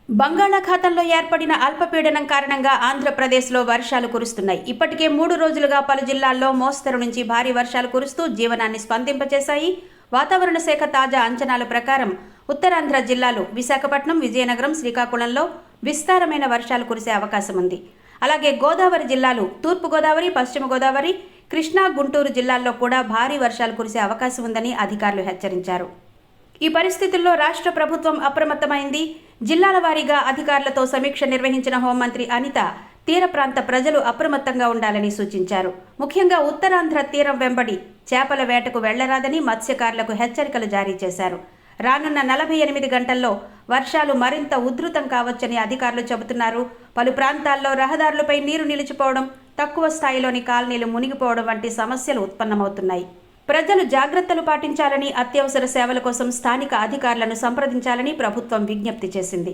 బంగాళాఖాతంలో ఏర్పడిన అల్పపీడనం కారణంగా ఆంధ్రప్రదేశ్లో వర్షాలు కురుస్తున్నాయి. ఇప్పటికే 3 రోజులుగా పలు జిల్లాల్లో మోస్తరు నుంచి భారీ వర్షాలు కురుస్తూ జీవనాన్ని స్పందింపచేశాయి. వాతావరణ శాఖ తాజా అంచనాల ప్రకారం ఉత్తరాంధ్ర జిల్లాలు విశాఖపట్నం, విజయనగరం, శ్రీకాకుళంలో విస్తారమైన వర్షాలు కురిసే అవకాశం ఉంది. అలాగే గోదావరి జిల్లాలు తూర్పు గోదావరి, పశ్చిమ గోదావరి, కృష్ణా, గుంటూరు జిల్లాల్లో కూడా భారీ వర్షాలు కురిసే అవకాశం ఉందని అధికారులు హెచ్చరించారు. ఈ పరిస్థితుల్లో రాష్ట్ర ప్రభుత్వం అప్రమత్తమైంది. జిల్లాల వారీగా అధికారులతో సమీక్ష నిర్వహించిన హోంమంత్రి అనిత తీర ప్రాంత ప్రజలు అప్రమత్తంగా ఉండాలని సూచించారు. ముఖ్యంగా ఉత్తరాంధ్ర తీరం వెంబడి చేపల వేటకు వెళ్లరాదని మత్స్యకారులకు హెచ్చరికలు జారీ చేశారు. రానున్న 48 గంటల్లో వర్షాలు మరింత ఉధృతం కావచ్చని అధికారులు చెబుతున్నారు. పలు ప్రాంతాల్లో రహదారులపై నీరు నిలిచిపోవడం, తక్కువ స్థాయిలోని కాలనీలు మునిగిపోవడం వంటి సమస్యలు ఉత్పన్నమవుతున్నాయి. ప్రజలు జాగ్రత్తలు పాటించాలని, అత్యవసర సేవల కోసం స్థానిక అధికారులను సంప్రదించాలని ప్రభుత్వం విజ్ఞప్తి చేసింది.